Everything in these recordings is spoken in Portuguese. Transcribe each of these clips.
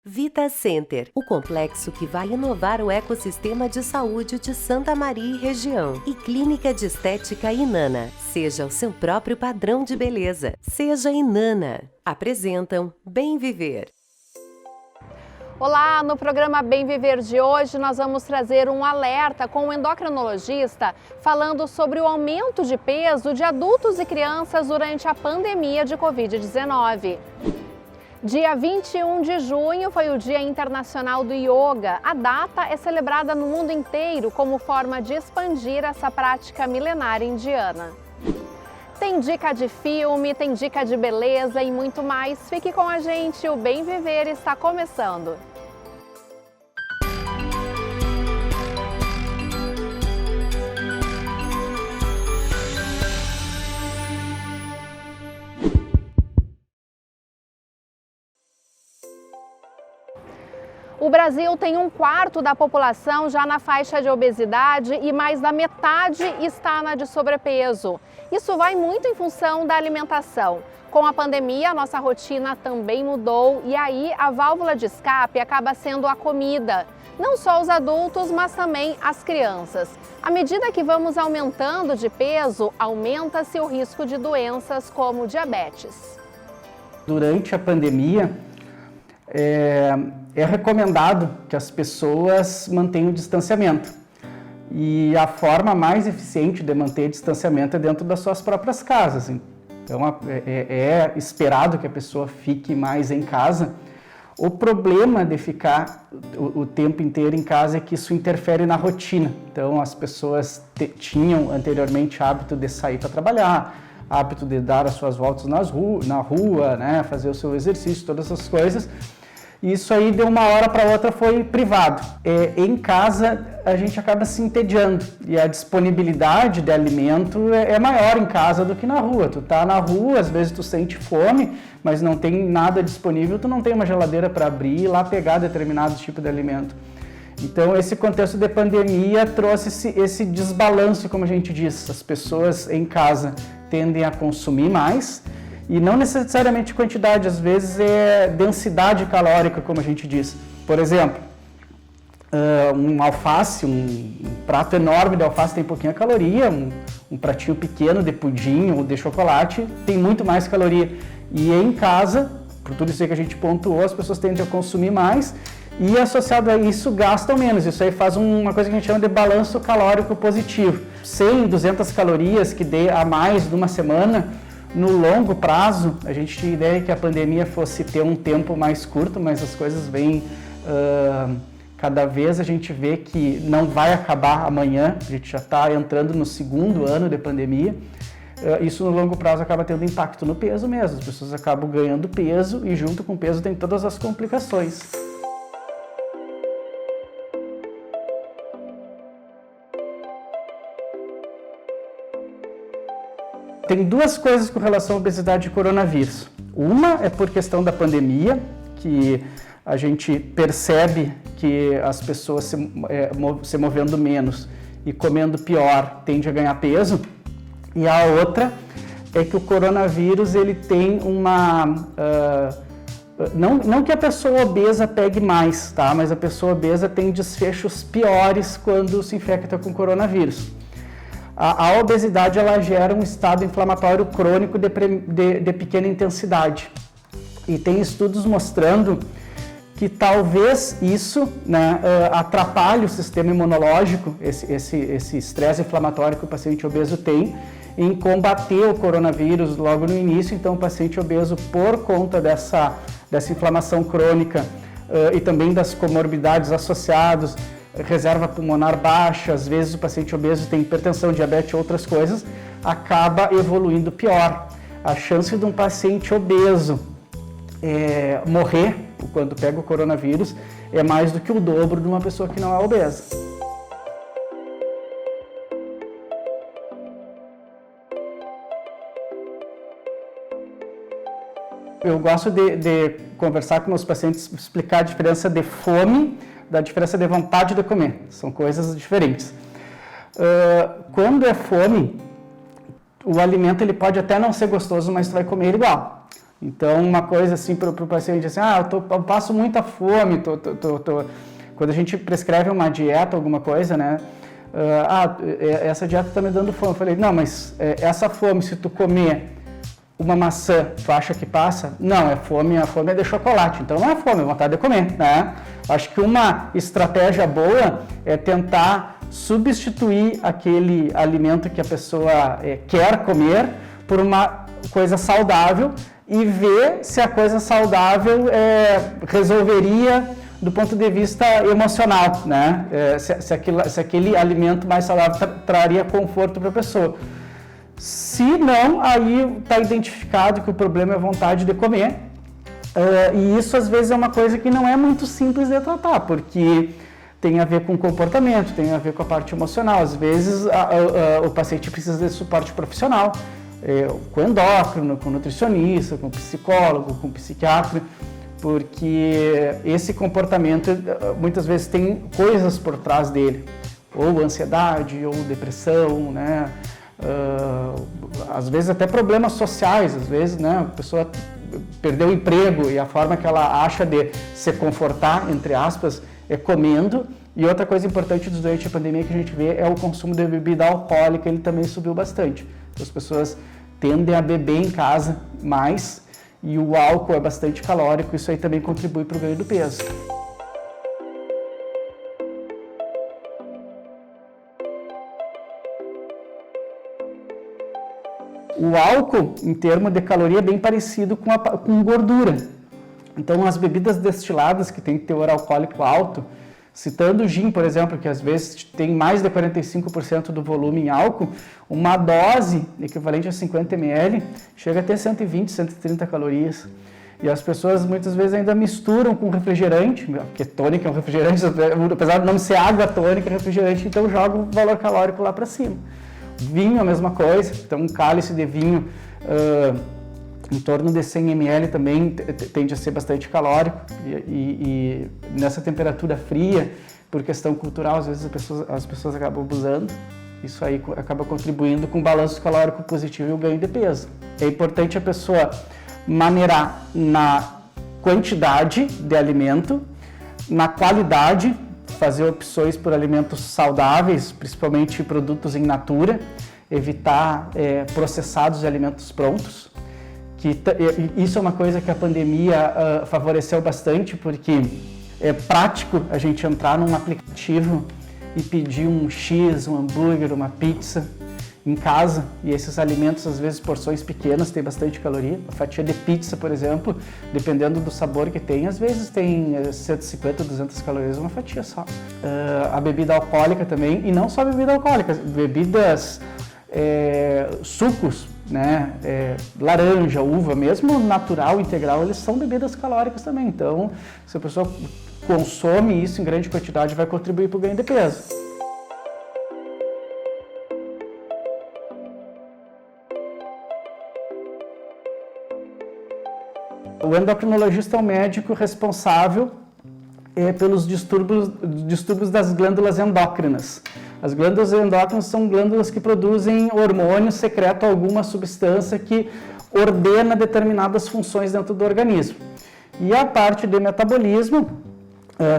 Vita Center, o complexo que vai inovar o ecossistema de saúde de Santa Maria e região. E Clínica de Estética Inana. Seja o seu próprio padrão de beleza. Seja Inana. Apresentam Bem Viver. Olá, no programa Bem Viver de hoje nós vamos trazer um alerta com o endocrinologista falando sobre o aumento de peso de adultos e crianças durante a pandemia de Covid-19. Dia 21 de junho foi o Dia Internacional do Yoga. A data é celebrada no mundo inteiro como forma de expandir essa prática milenária indiana. Tem dica de filme, tem dica de beleza e muito mais. Fique com a gente, o Bem Viver está começando. O Brasil tem 1/4 da população já na faixa de obesidade e mais da metade está na de sobrepeso. Isso vai muito em função da alimentação. Com a pandemia, a nossa rotina também mudou e aí a válvula de escape acaba sendo a comida. Não só os adultos, mas também as crianças. À medida que vamos aumentando de peso, aumenta-se o risco de doenças como diabetes. Durante a pandemia, é recomendado que as pessoas mantenham o distanciamento. E a forma mais eficiente de manter distanciamento é dentro das suas próprias casas. Então, é esperado que a pessoa fique mais em casa. O problema de ficar o tempo inteiro em casa é que isso interfere na rotina. Então, as pessoas tinham anteriormente hábito de sair para trabalhar, hábito de dar as suas voltas na rua, né, fazer o seu exercício, todas essas coisas. Isso aí, de uma hora para outra, foi privado. Em casa, a gente acaba se entediando e a disponibilidade de alimento é maior em casa do que na rua. Tu tá na rua, às vezes tu sente fome, mas não tem nada disponível, tu não tem uma geladeira para abrir e lá pegar determinado tipo de alimento. Então, esse contexto de pandemia trouxe esse desbalanço, como a gente diz. As pessoas em casa tendem a consumir mais, e não necessariamente quantidade, às vezes é densidade calórica, como a gente diz. Por exemplo, um alface, um prato enorme de alface tem pouquinha caloria, um pratinho pequeno de pudim ou de chocolate tem muito mais caloria. E em casa, por tudo isso aí que a gente pontuou, as pessoas tendem a consumir mais e associado a isso gastam menos. Isso aí faz uma coisa que a gente chama de balanço calórico positivo. 100, 200 calorias que dê a mais numa semana, no longo prazo, a gente tinha ideia que a pandemia fosse ter um tempo mais curto, mas as coisas vêm, cada vez a gente vê que não vai acabar amanhã, a gente já está entrando no segundo ano de pandemia. Isso no longo prazo acaba tendo impacto no peso mesmo, as pessoas acabam ganhando peso e junto com o peso tem todas as complicações. Tem duas coisas com relação à obesidade e coronavírus. Uma é por questão da pandemia, que a gente percebe que as pessoas se movendo menos e comendo pior tende a ganhar peso. E a outra é que o coronavírus ele tem não que a pessoa obesa pegue mais, tá? Mas a pessoa obesa tem desfechos piores quando se infecta com coronavírus. A obesidade ela gera um estado inflamatório crônico de pequena intensidade. E tem estudos mostrando que talvez isso, né, atrapalhe o sistema imunológico, esse estresse inflamatório que o paciente obeso tem, em combater o coronavírus logo no início. Então, o paciente obeso, por conta dessa inflamação crônica e também das comorbidades associadas, reserva pulmonar baixa, às vezes o paciente obeso tem hipertensão, diabetes e outras coisas, acaba evoluindo pior. A chance de um paciente obeso morrer quando pega o coronavírus é mais do que o dobro de uma pessoa que não é obesa. Eu gosto de conversar com meus pacientes, explicar a diferença de fome da diferença de vontade de comer. São coisas diferentes. Quando é fome, o alimento ele pode até não ser gostoso, mas tu vai comer ele igual. Então, uma coisa assim para o paciente, assim, eu passo muita fome, quando a gente prescreve uma dieta, alguma coisa, né? Essa dieta está me dando fome. Eu falei, não, mas essa fome, se tu comer uma maçã, tu acha que passa? Não, a fome é de chocolate, então não é fome, é vontade de comer, né? Acho que uma estratégia boa é tentar substituir aquele alimento que a pessoa quer comer por uma coisa saudável e ver se a coisa saudável resolveria do ponto de vista emocional, né? Se aquele alimento mais saudável traria conforto para a pessoa. Se não, aí está identificado que o problema é a vontade de comer. E isso às vezes é uma coisa que não é muito simples de tratar, porque tem a ver com comportamento, tem a ver com a parte emocional. Às vezes o paciente precisa de suporte profissional, com endócrino, com nutricionista, com psicólogo, com psiquiatra, porque esse comportamento muitas vezes tem coisas por trás dele, ou ansiedade, ou depressão, né? Às vezes até problemas sociais, às vezes, né, a pessoa perdeu o emprego e a forma que ela acha de se confortar, entre aspas, é comendo. E outra coisa importante durante a pandemia que a gente vê é o consumo de bebida alcoólica, ele também subiu bastante. Então, as pessoas tendem a beber em casa mais e o álcool é bastante calórico, isso aí também contribui para o ganho do peso. O álcool, em termos de caloria, é bem parecido com gordura. Então, as bebidas destiladas que têm teor alcoólico alto, citando o gin, por exemplo, que às vezes tem mais de 45% do volume em álcool, uma dose equivalente a 50 ml chega a ter 120, 130 calorias. E as pessoas muitas vezes ainda misturam com refrigerante, porque tônica é um refrigerante, apesar de não ser água tônica, é refrigerante, então joga o valor calórico lá para cima. Vinho, a mesma coisa, então um cálice de vinho em torno de 100 ml também tende a ser bastante calórico e nessa temperatura fria, por questão cultural, às vezes as pessoas acabam abusando, isso aí acaba contribuindo com o balanço calórico positivo e o ganho de peso. É importante a pessoa maneirar na quantidade de alimento, na qualidade, fazer opções por alimentos saudáveis, principalmente produtos in natura, evitar processados de alimentos prontos. Isso é uma coisa que a pandemia favoreceu bastante, porque é prático a gente entrar num aplicativo e pedir um X, um hambúrguer, uma pizza em casa, e esses alimentos, às vezes, porções pequenas, têm bastante caloria. A fatia de pizza, por exemplo, dependendo do sabor que tem, às vezes tem 150, 200 calorias, uma fatia só. A bebida alcoólica também, e não só bebida alcoólica, bebidas, sucos, né? Laranja, uva, mesmo natural, integral, eles são bebidas calóricas também. Então, se a pessoa consome isso em grande quantidade, vai contribuir para o ganho de peso. O endocrinologista é o médico responsável pelos distúrbios das glândulas endócrinas. As glândulas endócrinas são glândulas que produzem hormônios, secretam alguma substância que ordena determinadas funções dentro do organismo. E a parte de metabolismo,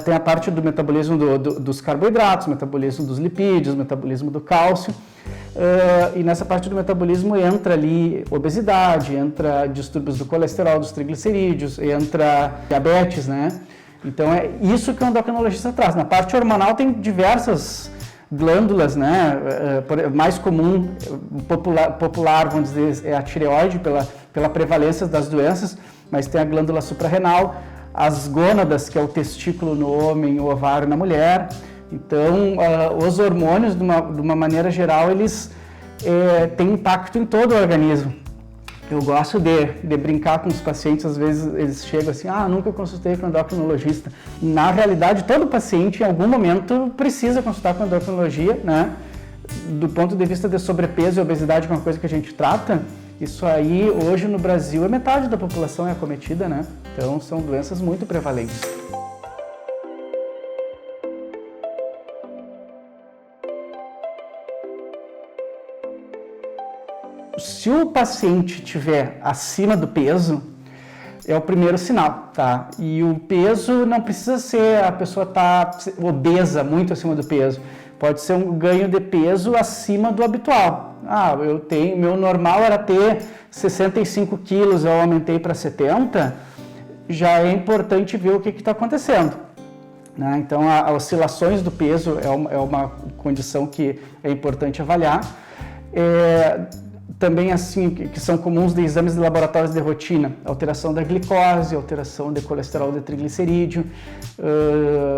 tem a parte do metabolismo dos carboidratos, metabolismo dos lipídios, metabolismo do cálcio. E nessa parte do metabolismo entra ali obesidade, entra distúrbios do colesterol, dos triglicerídeos, entra diabetes, né? Então é isso que o endocrinologista traz. Na parte hormonal tem diversas glândulas, né? Mais comum, popular, vamos dizer, é a tireoide, pela prevalência das doenças, mas tem a glândula suprarrenal, as gônadas, que é o testículo no homem, o ovário na mulher. Então, os hormônios, de uma maneira geral, eles têm impacto em todo o organismo. Eu gosto de brincar com os pacientes, às vezes eles chegam assim, nunca consultei com endocrinologista. Na realidade, todo paciente, em algum momento, precisa consultar com endocrinologia, né? Do ponto de vista de sobrepeso e obesidade, que é uma coisa que a gente trata, isso aí, hoje no Brasil, metade da população é acometida, né? Então, são doenças muito prevalentes. Se o paciente estiver acima do peso, é o primeiro sinal, tá? E o peso não precisa ser a pessoa tá obesa, muito acima do peso. Pode ser um ganho de peso acima do habitual. Meu normal era ter 65 quilos, eu aumentei para 70, já é importante ver o que está acontecendo, né? Então, as oscilações do peso é uma condição que é importante avaliar. Também, assim, que são comuns de exames de laboratórios de rotina, alteração da glicose, alteração de colesterol de triglicerídeo.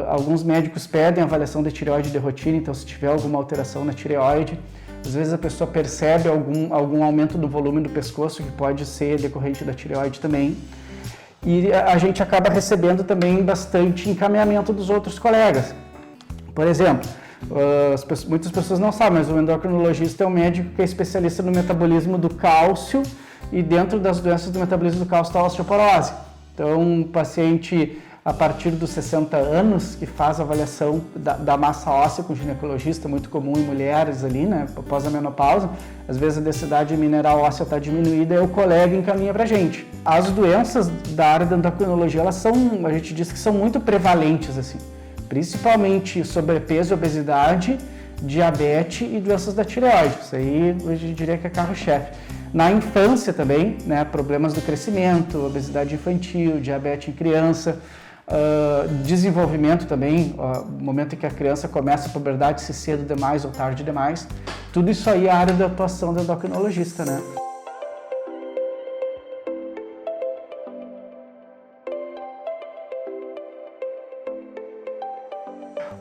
Alguns médicos pedem avaliação de tireoide de rotina, então se tiver alguma alteração na tireoide, às vezes a pessoa percebe algum aumento do volume do pescoço, que pode ser decorrente da tireoide também. E a gente acaba recebendo também bastante encaminhamento dos outros colegas. Por exemplo, muitas pessoas não sabem, mas o endocrinologista é um médico que é especialista no metabolismo do cálcio, e dentro das doenças do metabolismo do cálcio está a osteoporose. Então, um paciente a partir dos 60 anos que faz a avaliação da massa óssea com ginecologista, muito comum em mulheres ali, né, após a menopausa, às vezes a densidade mineral óssea está diminuída e o colega encaminha para a gente. As doenças da área da endocrinologia, a gente diz que são muito prevalentes, assim, principalmente sobrepeso, obesidade, diabetes e doenças da tireoide. Isso aí eu diria que é carro-chefe. Na infância também, né, problemas do crescimento, obesidade infantil, diabetes em criança, desenvolvimento também, o momento em que a criança começa a puberdade, se cedo demais ou tarde demais. Tudo isso aí é a área da atuação do endocrinologista, né?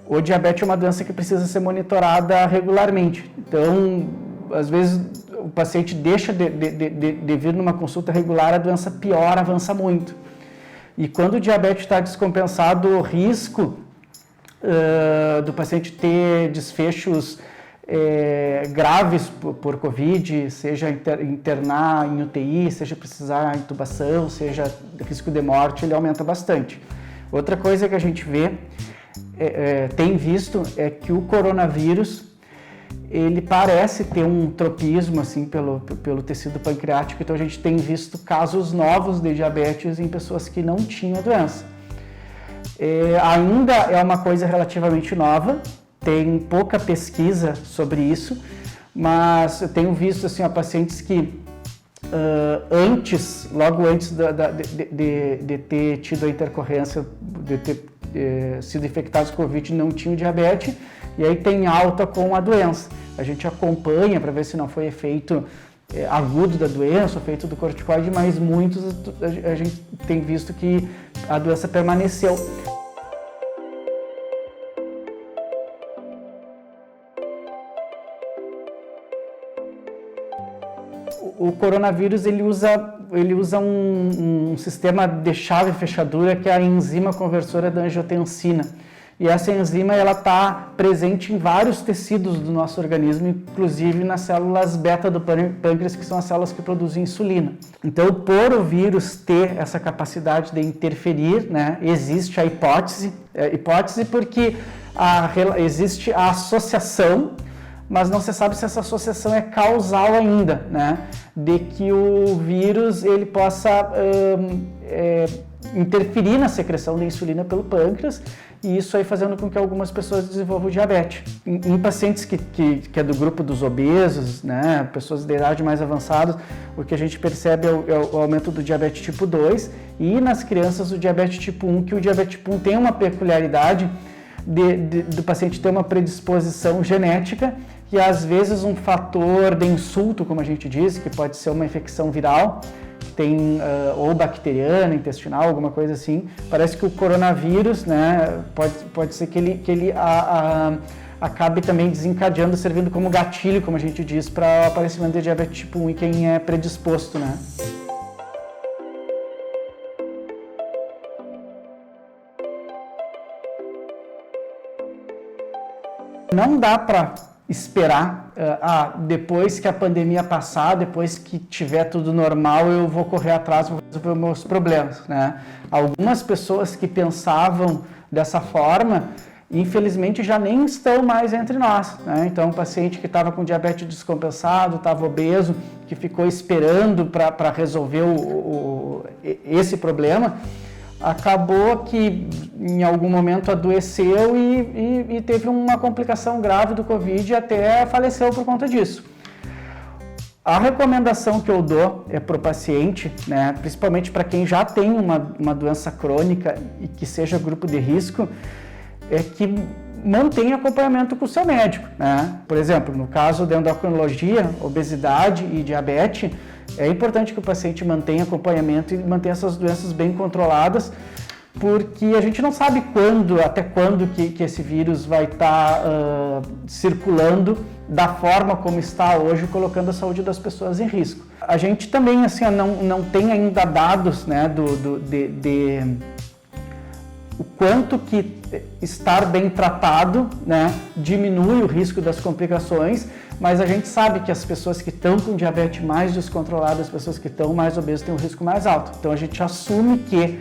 O diabetes é uma doença que precisa ser monitorada regularmente. Então, às vezes, o paciente deixa de vir numa consulta regular, a doença piora, avança muito. E quando o diabetes está descompensado, o risco do paciente ter desfechos graves por Covid, seja internar em UTI, seja precisar de intubação, seja risco de morte, ele aumenta bastante. Outra coisa que a gente vê, tem visto, é que o coronavírus, ele parece ter um tropismo assim, pelo tecido pancreático, então a gente tem visto casos novos de diabetes em pessoas que não tinham a doença. Ainda é uma coisa relativamente nova, tem pouca pesquisa sobre isso, mas eu tenho visto assim, pacientes que logo antes de ter tido a intercorrência, de ter sido infectados com Covid, não tinham diabetes, e aí tem alta com a doença. A gente acompanha para ver se não foi efeito agudo da doença, efeito do corticoide, mas muitos a gente tem visto que a doença permaneceu. O coronavírus ele usa um sistema de chave e fechadura que é a enzima conversora da angiotensina. E essa enzima está presente em vários tecidos do nosso organismo, inclusive nas células beta do pâncreas, que são as células que produzem insulina. Então, por o vírus ter essa capacidade de interferir, né, existe a hipótese porque existe a associação, mas não se sabe se essa associação é causal ainda, né, de que o vírus ele possa interferir na secreção de insulina pelo pâncreas, e isso aí fazendo com que algumas pessoas desenvolvam diabetes. Em pacientes que é do grupo dos obesos, né, pessoas de idade mais avançada, o que a gente percebe é o aumento do diabetes tipo 2, e nas crianças o diabetes tipo 1, que o diabetes tipo 1 tem uma peculiaridade do paciente ter uma predisposição genética, e às vezes um fator de insulto, como a gente diz, que pode ser uma infecção viral, tem ou bacteriana, intestinal, alguma coisa assim. Parece que o coronavírus, né, pode ser que ele acabe também desencadeando, servindo como gatilho, como a gente diz, para o aparecimento de diabetes tipo 1 em quem é predisposto, né? Não dá para esperar, depois que a pandemia passar, depois que tiver tudo normal, eu vou correr atrás, vou resolver meus problemas, né? Algumas pessoas que pensavam dessa forma, infelizmente já nem estão mais entre nós, né? Então, um paciente que estava com diabetes descompensado, estava obeso, que ficou esperando para resolver esse problema, acabou que em algum momento adoeceu e teve uma complicação grave do Covid e até faleceu por conta disso. A recomendação que eu dou para o paciente, né, principalmente para quem já tem uma doença crônica e que seja grupo de risco, é que mantenha acompanhamento com o seu médico, né? Por exemplo, no caso da endocrinologia, obesidade e diabetes, é importante que o paciente mantenha acompanhamento e mantenha essas doenças bem controladas, porque a gente não sabe até quando que esse vírus vai estar circulando da forma como está hoje, colocando a saúde das pessoas em risco. A gente também assim, não tem ainda dados, né, o quanto que estar bem tratado, né, diminui o risco das complicações, mas a gente sabe que as pessoas que estão com diabetes mais descontrolada, as pessoas que estão mais obesas têm um risco mais alto. Então a gente assume que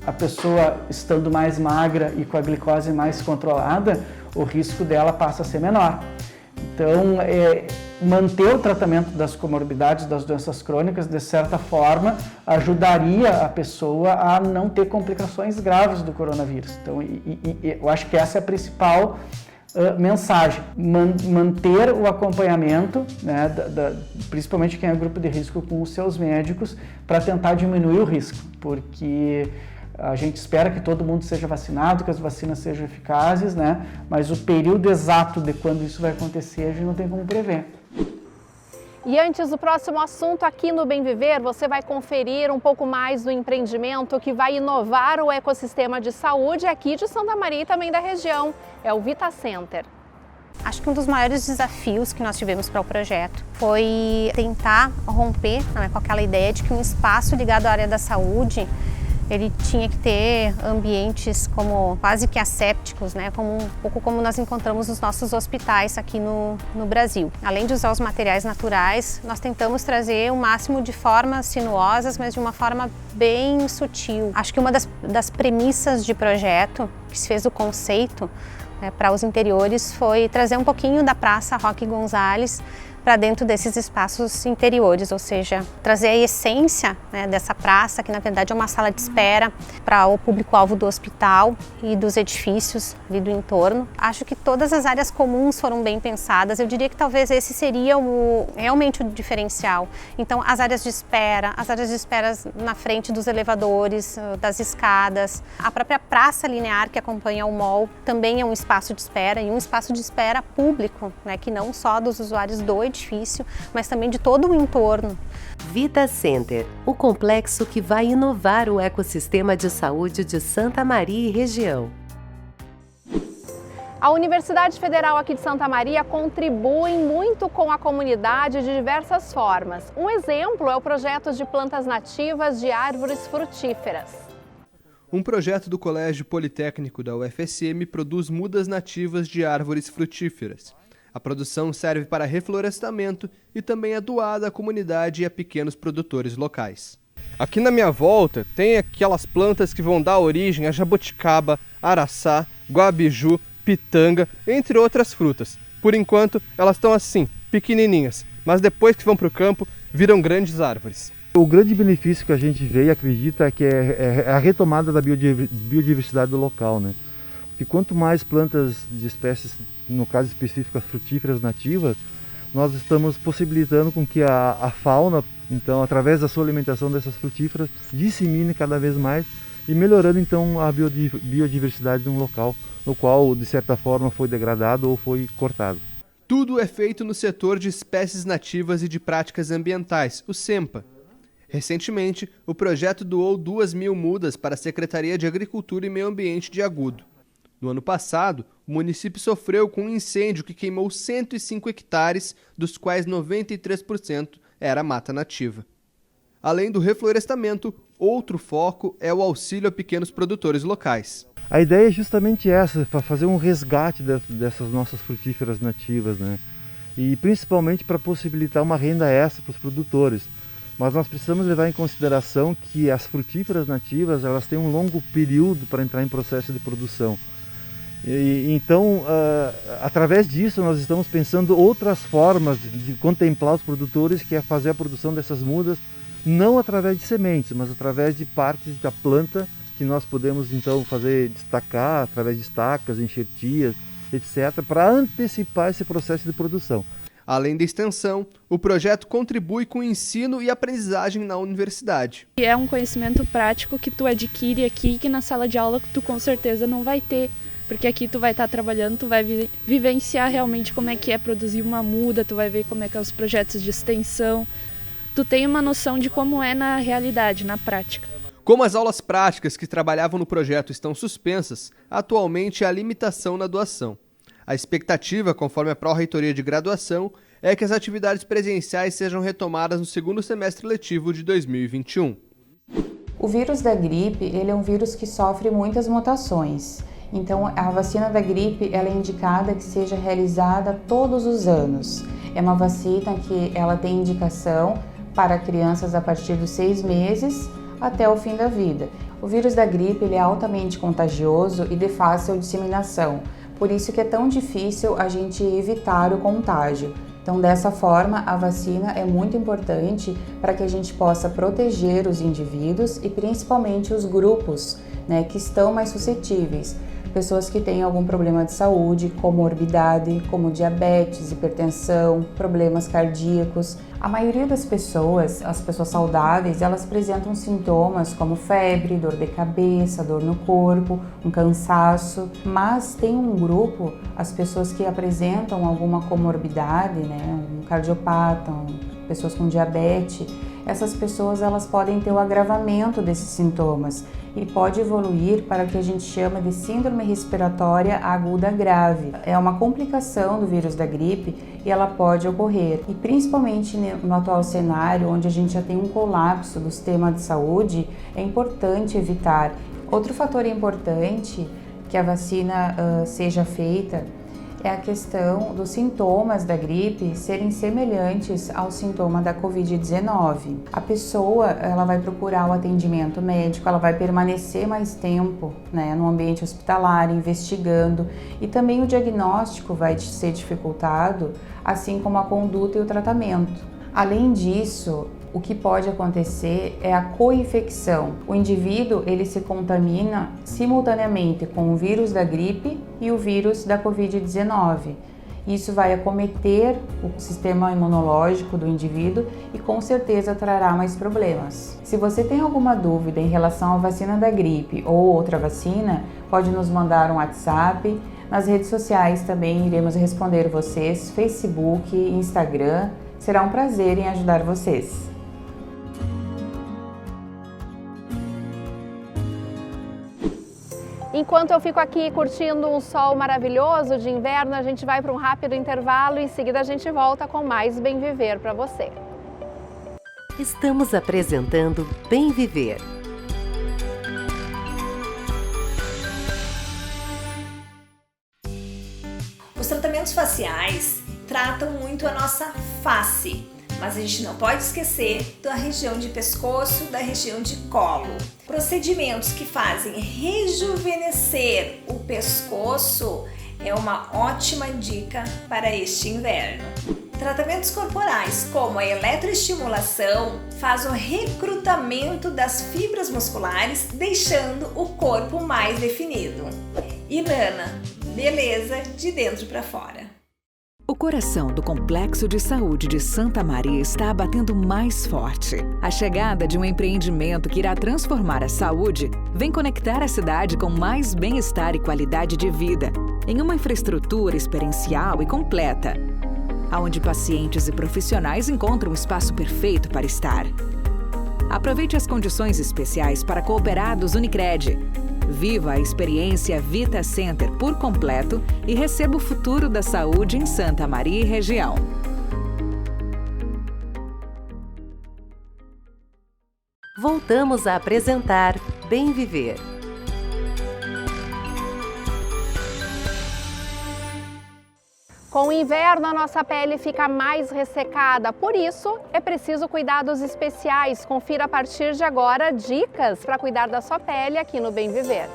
a pessoa estando mais magra e com a glicose mais controlada, o risco dela passa a ser menor. Então, manter o tratamento das comorbidades, das doenças crônicas, de certa forma, ajudaria a pessoa a não ter complicações graves do coronavírus. Então, eu acho que essa é a principal mensagem. Manter o acompanhamento, né, principalmente quem é grupo de risco, com os seus médicos, para tentar diminuir o risco, porque a gente espera que todo mundo seja vacinado, que as vacinas sejam eficazes, né? Mas o período exato de quando isso vai acontecer, a gente não tem como prever. E antes do próximo assunto, aqui no Bem Viver, você vai conferir um pouco mais do empreendimento que vai inovar o ecossistema de saúde aqui de Santa Maria e também da região. É o Vita Center. Acho que um dos maiores desafios que nós tivemos para o projeto foi tentar romper, com aquela ideia de que um espaço ligado à área da saúde ele tinha que ter ambientes como quase que assépticos, né? Um pouco como nós encontramos nos nossos hospitais aqui no Brasil. Além de usar os materiais naturais, nós tentamos trazer o máximo de formas sinuosas, mas de uma forma bem sutil. Acho que uma das premissas de projeto, que se fez o conceito para os interiores, foi trazer um pouquinho da Praça Roque Gonzalez para dentro desses espaços interiores, ou seja, trazer a essência, né, dessa praça, que na verdade é uma sala de espera para o público-alvo do hospital e dos edifícios ali do entorno. Acho que todas as áreas comuns foram bem pensadas, eu diria que talvez esse seria realmente o diferencial. Então, as áreas de espera na frente dos elevadores, das escadas, a própria praça linear que acompanha o mall também é um espaço de espera, e um espaço de espera público, né, que não só dos usuários do edifício, mas também de todo o entorno. Vita Center, o complexo que vai inovar o ecossistema de saúde de Santa Maria e região. A Universidade Federal aqui de Santa Maria contribui muito com a comunidade de diversas formas. Um exemplo é o projeto de plantas nativas de árvores frutíferas. Um projeto do Colégio Politécnico da UFSM produz mudas nativas de árvores frutíferas. A produção serve para reflorestamento e também é doada à comunidade e a pequenos produtores locais. Aqui na minha volta tem aquelas plantas que vão dar origem a jabuticaba, araçá, guabiju, pitanga, entre outras frutas. Por enquanto, elas estão assim, pequenininhas, mas depois que vão para o campo, viram grandes árvores. O grande benefício que a gente vê e acredita é que é a retomada da biodiversidade do local, né? Porque quanto mais plantas de espécies, no caso específico as frutíferas nativas, nós estamos possibilitando com que a fauna, então, através da sua alimentação dessas frutíferas, dissemine cada vez mais e melhorando então a biodiversidade de um local no qual, de certa forma, foi degradado ou foi cortado. Tudo é feito no setor de espécies nativas e de práticas ambientais, o SEMPA. Recentemente, o projeto doou 2.000 mudas para a Secretaria de Agricultura e Meio Ambiente de Agudo. No ano passado, o município sofreu com um incêndio que queimou 105 hectares, dos quais 93% era mata nativa. Além do reflorestamento, outro foco é o auxílio a pequenos produtores locais. A ideia é justamente essa, para fazer um resgate dessas nossas frutíferas nativas, né? E principalmente para possibilitar uma renda extra para os produtores. Mas nós precisamos levar em consideração que as frutíferas nativas elas têm um longo período para entrar em processo de produção. Então, através disso, nós estamos pensando outras formas de contemplar os produtores, que é fazer a produção dessas mudas, não através de sementes, mas através de partes da planta, que nós podemos então destacar através de estacas, enxertias, etc., para antecipar esse processo de produção. Além da extensão, o projeto contribui com o ensino e aprendizagem na universidade. É um conhecimento prático que tu adquire aqui, que na sala de aula tu com certeza não vai ter, porque aqui tu vai estar trabalhando, tu vai vivenciar realmente como é que é produzir uma muda, tu vai ver como é que é os projetos de extensão, tu tem uma noção de como é na realidade, na prática. Como as aulas práticas que trabalhavam no projeto estão suspensas, atualmente há limitação na doação. A expectativa, conforme a Pró-Reitoria de Graduação, é que as atividades presenciais sejam retomadas no segundo semestre letivo de 2021. O vírus da gripe, ele é um vírus que sofre muitas mutações. Então, a vacina da gripe, ela é indicada que seja realizada todos os anos. É uma vacina que ela tem indicação para crianças a partir dos 6 meses até o fim da vida. O vírus da gripe, ele é altamente contagioso e de fácil disseminação. Por isso que é tão difícil a gente evitar o contágio. Então, dessa forma, a vacina é muito importante para que a gente possa proteger os indivíduos e principalmente os grupos, né, que estão mais suscetíveis. Pessoas que têm algum problema de saúde, comorbidade, como diabetes, hipertensão, problemas cardíacos. A maioria das pessoas, as pessoas saudáveis, elas apresentam sintomas como febre, dor de cabeça, dor no corpo, um cansaço. Mas tem um grupo, as pessoas que apresentam alguma comorbidade, né, um cardiopata, pessoas com diabetes, essas pessoas elas podem ter o agravamento desses sintomas e pode evoluir para o que a gente chama de síndrome respiratória aguda grave. É uma complicação do vírus da gripe e ela pode ocorrer. E principalmente no atual cenário, onde a gente já tem um colapso do sistema de saúde, é importante evitar. Outro fator importante que a vacina seja feita é a questão dos sintomas da gripe serem semelhantes ao sintoma da Covid-19. A pessoa ela vai procurar o atendimento médico, ela vai permanecer mais tempo, né, no ambiente hospitalar, investigando, e também o diagnóstico vai ser dificultado, assim como a conduta e o tratamento. Além disso, o que pode acontecer é a co-infecção. O indivíduo ele se contamina simultaneamente com o vírus da gripe e o vírus da Covid-19. Isso vai acometer o sistema imunológico do indivíduo e com certeza trará mais problemas. Se você tem alguma dúvida em relação à vacina da gripe ou outra vacina, pode nos mandar um WhatsApp. Nas redes sociais também iremos responder vocês, Facebook, Instagram. Será um prazer em ajudar vocês. Enquanto eu fico aqui curtindo um sol maravilhoso de inverno, a gente vai para um rápido intervalo e em seguida a gente volta com mais Bem Viver para você. Estamos apresentando Bem Viver. Os tratamentos faciais tratam muito a nossa face, mas a gente não pode esquecer da região de pescoço, da região de colo. Procedimentos que fazem rejuvenescer o pescoço é uma ótima dica para este inverno. Tratamentos corporais como a eletroestimulação faz o recrutamento das fibras musculares, deixando o corpo mais definido. Inana, beleza de dentro para fora. O coração do Complexo de Saúde de Santa Maria está batendo mais forte. A chegada de um empreendimento que irá transformar a saúde vem conectar a cidade com mais bem-estar e qualidade de vida, em uma infraestrutura experiencial e completa, onde pacientes e profissionais encontram um espaço perfeito para estar. Aproveite as condições especiais para cooperados Unicred. Viva a experiência Vita Center por completo e receba o futuro da saúde em Santa Maria e região. Voltamos a apresentar Bem Viver. Com o inverno, a nossa pele fica mais ressecada, por isso é preciso cuidados especiais. Confira a partir de agora dicas para cuidar da sua pele aqui no Bem Viver.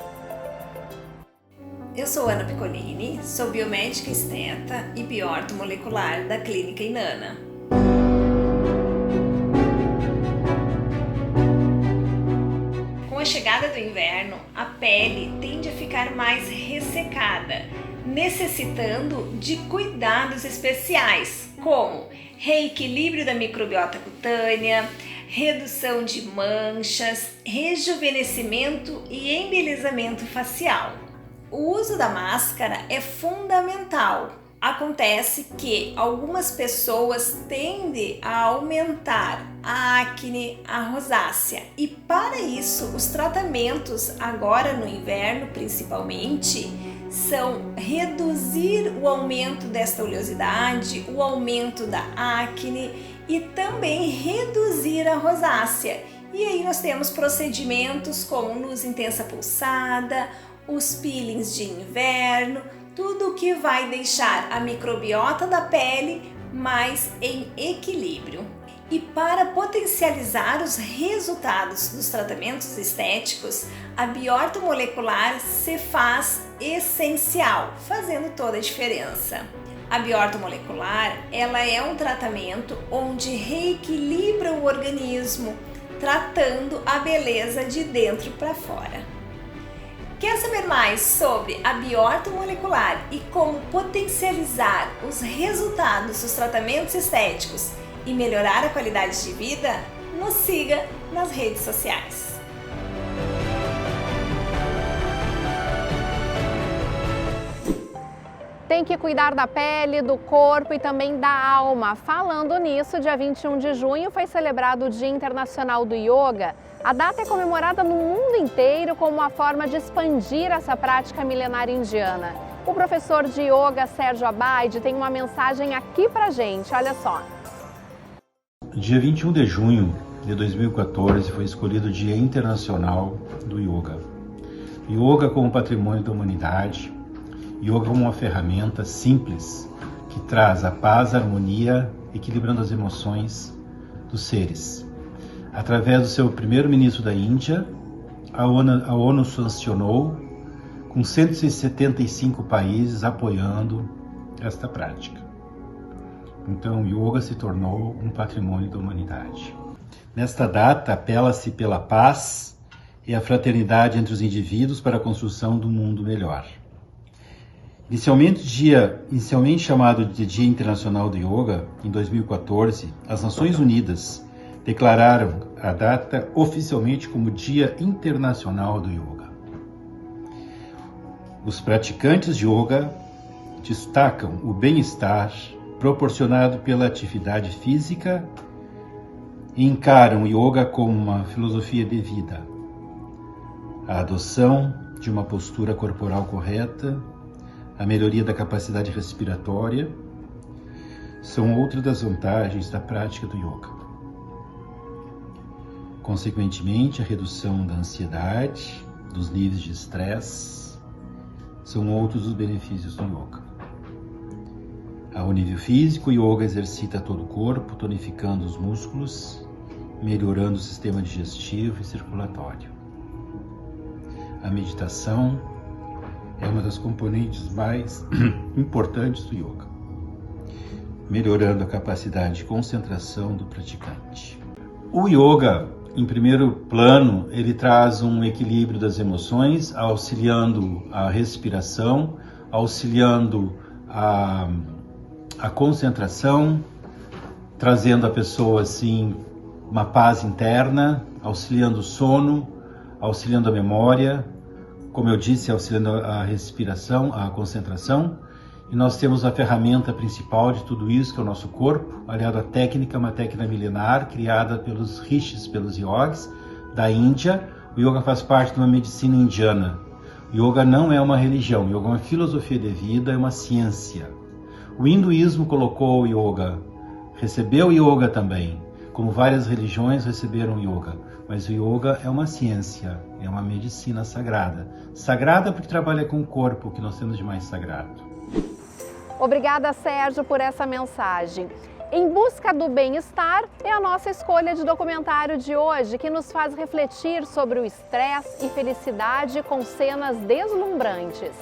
Eu sou Ana Piccolini, sou biomédica esteta e bioortomolecular da Clínica Inanna. Com a chegada do inverno, a pele tende a ficar mais ressecada, necessitando de cuidados especiais, como reequilíbrio da microbiota cutânea, redução de manchas, rejuvenescimento e embelezamento facial. O uso da máscara é fundamental. Acontece que algumas pessoas tendem a aumentar a acne, a rosácea, e para isso os tratamentos agora no inverno principalmente são reduzir o aumento desta oleosidade, o aumento da acne e também reduzir a rosácea. E aí nós temos procedimentos como luz intensa pulsada, os peelings de inverno, tudo que vai deixar a microbiota da pele mais em equilíbrio. E para potencializar os resultados dos tratamentos estéticos, a bioortomolecular se faz essencial, fazendo toda a diferença. A bioortomolecular, ela é um tratamento onde reequilibra o organismo, tratando a beleza de dentro para fora. Quer saber mais sobre a bioortomolecular e como potencializar os resultados dos tratamentos estéticos e melhorar a qualidade de vida? Nos siga nas redes sociais. Tem que cuidar da pele, do corpo e também da alma. Falando nisso, dia 21 de junho foi celebrado o Dia Internacional do Yoga. A data é comemorada no mundo inteiro como uma forma de expandir essa prática milenar indiana. O professor de yoga, Sérgio Abaide, tem uma mensagem aqui pra gente, olha só. Dia 21 de junho de 2014 foi escolhido o Dia Internacional do Yoga. Yoga como patrimônio da humanidade, yoga como uma ferramenta simples que traz a paz, a harmonia, equilibrando as emoções dos seres. Através do seu primeiro-ministro da Índia, a ONU sancionou, com 175 países apoiando esta prática. Então, o yoga se tornou um patrimônio da humanidade. Nesta data, apela-se pela paz e a fraternidade entre os indivíduos para a construção do mundo melhor. Inicialmente chamado de Dia Internacional do Yoga, em 2014, as Nações Unidas declararam a data oficialmente como Dia Internacional do Yoga. Os praticantes de yoga destacam o bem-estar proporcionado pela atividade física e encaram o yoga como uma filosofia de vida. A adoção de uma postura corporal correta, a melhoria da capacidade respiratória, são outras das vantagens da prática do yoga. Consequentemente, a redução da ansiedade, dos níveis de estresse, são outros os benefícios do yoga. Ao nível físico, o yoga exercita todo o corpo, tonificando os músculos, melhorando o sistema digestivo e circulatório. A meditação é uma das componentes mais importantes do yoga, melhorando a capacidade de concentração do praticante. O yoga, em primeiro plano, ele traz um equilíbrio das emoções, auxiliando a respiração, auxiliando a concentração, trazendo a pessoa assim uma paz interna, auxiliando o sono, auxiliando a memória, como eu disse, auxiliando a respiração, a concentração. E nós temos a ferramenta principal de tudo isso, que é o nosso corpo, aliado à técnica, uma técnica milenar criada pelos rishis, pelos yogis da Índia. O yoga faz parte de uma medicina indiana. O yoga não é uma religião, o yoga é uma filosofia de vida, é uma ciência. O hinduísmo colocou o yoga, recebeu o yoga também, como várias religiões receberam o yoga. Mas o yoga é uma ciência, é uma medicina sagrada. Sagrada porque trabalha com o corpo, que nós temos de mais sagrado. Obrigada, Sérgio, por essa mensagem. Em Busca do Bem-Estar é a nossa escolha de documentário de hoje, que nos faz refletir sobre o estresse e felicidade com cenas deslumbrantes.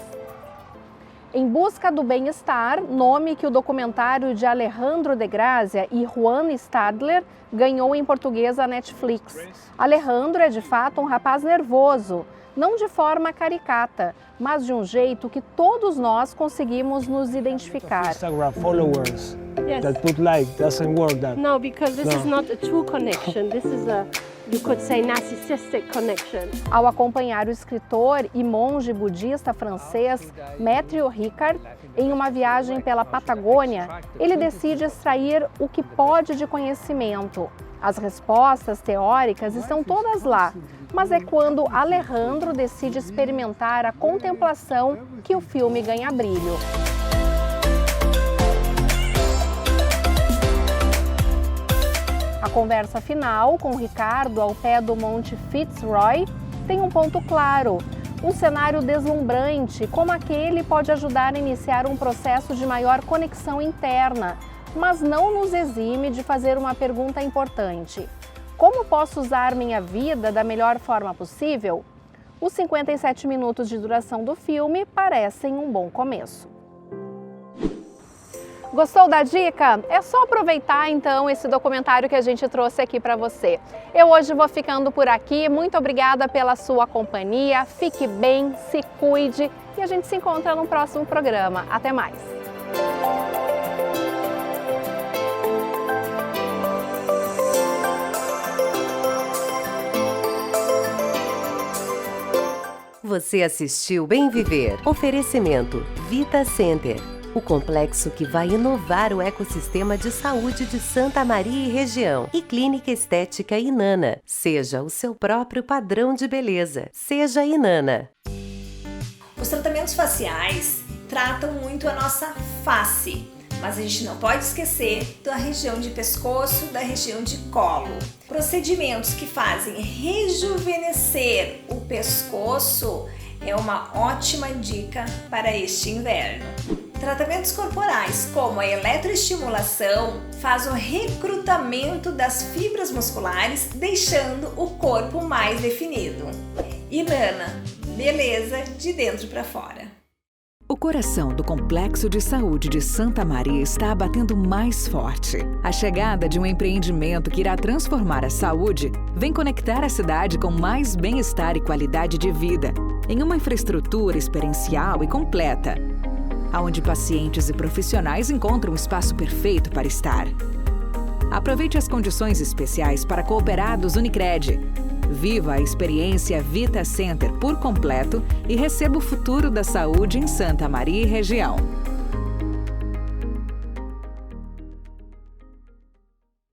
Em Busca do Bem-Estar, nome que o documentário de Alejandro de Grazia e Juan Stadler ganhou em português à Netflix. Alejandro é de fato um rapaz nervoso, não de forma caricata, mas de um jeito que todos nós conseguimos nos identificar. Instagram followers that put like doesn't work that. No, because this is not a true connection. This is a, you could say, narcissistic connection. Ao acompanhar o escritor e monge budista francês Maître Ricard em uma viagem pela Patagônia, ele decide extrair o que pode de conhecimento. As respostas teóricas estão todas lá, mas é quando Alejandro decide experimentar a contemplação que o filme ganha brilho. A conversa final com Ricardo ao pé do Monte Fitzroy tem um ponto claro. Um cenário deslumbrante, como aquele, pode ajudar a iniciar um processo de maior conexão interna, mas não nos exime de fazer uma pergunta importante. Como posso usar minha vida da melhor forma possível? Os 57 minutos de duração do filme parecem um bom começo. Gostou da dica? É só aproveitar então esse documentário que a gente trouxe aqui para você. Eu hoje vou ficando por aqui. Muito obrigada pela sua companhia. Fique bem, se cuide e a gente se encontra no próximo programa. Até mais! Você assistiu Bem Viver. Oferecimento Vita Center, o complexo que vai inovar o ecossistema de saúde de Santa Maria e região. E Clínica Estética Inana. Seja o seu próprio padrão de beleza. Seja Inana. Os tratamentos faciais tratam muito a nossa face, mas a gente não pode esquecer da região de pescoço, da região de colo. Procedimentos que fazem rejuvenescer o pescoço é uma ótima dica para este inverno. Tratamentos corporais, como a eletroestimulação, faz o recrutamento das fibras musculares, deixando o corpo mais definido. Inana, beleza de dentro para fora. O coração do Complexo de Saúde de Santa Maria está batendo mais forte. A chegada de um empreendimento que irá transformar a saúde vem conectar a cidade com mais bem-estar e qualidade de vida, em uma infraestrutura experiencial e completa, onde pacientes e profissionais encontram um espaço perfeito para estar. Aproveite as condições especiais para cooperados Unicred. Viva a experiência Vita Center por completo e receba o futuro da saúde em Santa Maria e região.